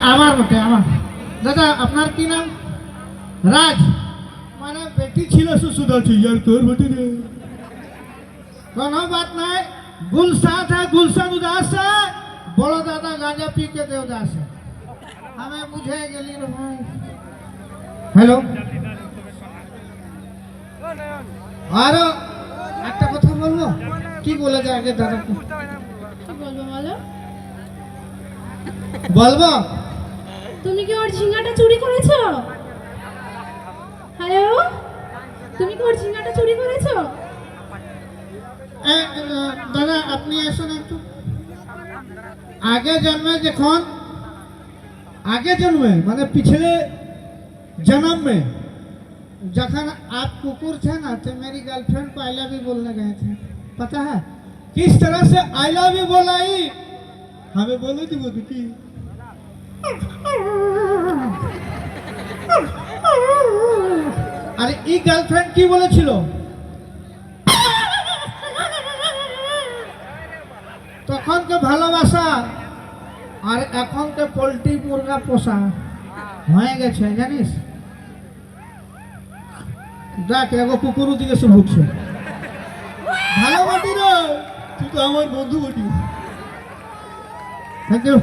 আমার বটে আমার। দাদা আপনার কি নাম? রাজ। মানে বেটি ছিল সুসুদ আছে यार তোর বটে রে। কোনো बात नहीं। गुलशन है, गुलशन उदास है। बड़ो दादा गांजा पी के दे उदास है। हमें बुझे गली रहो। हेलो আরো একটা কথা বলবো। কি বলে যায় আগে দাদা? কি বলবো বলো? বলবো তুমি কি ওর ঝিঙ্গাটা চুরি করেছো? হ্যালো, তুমি কি ওর ঝিঙ্গাটা চুরি করেছো? দাদা আপনি আসুন একটু। आगे जन्मे जखन आगे जन्मे माने पिछले जन्म में जखन आप कुकुर थे ना तो मेरी गर्लफ्रेंड को आई लव यू बोलने गए थे। पता है किस तरह से आई लव यू बोलाई? हमें बोलो थी वो की अरे ई गर्लफ्रेंड की बोले छिलो তখন কে ভালোবাসা আর এখন কে পোল্ট্রি মুরগা পোষা হয়ে গেছে জানিস? দেখ এগো কুকুর দিকে সে ভুগছে। ভালো বটি রে, তুই তো আমার বন্ধু বটি। Thank you.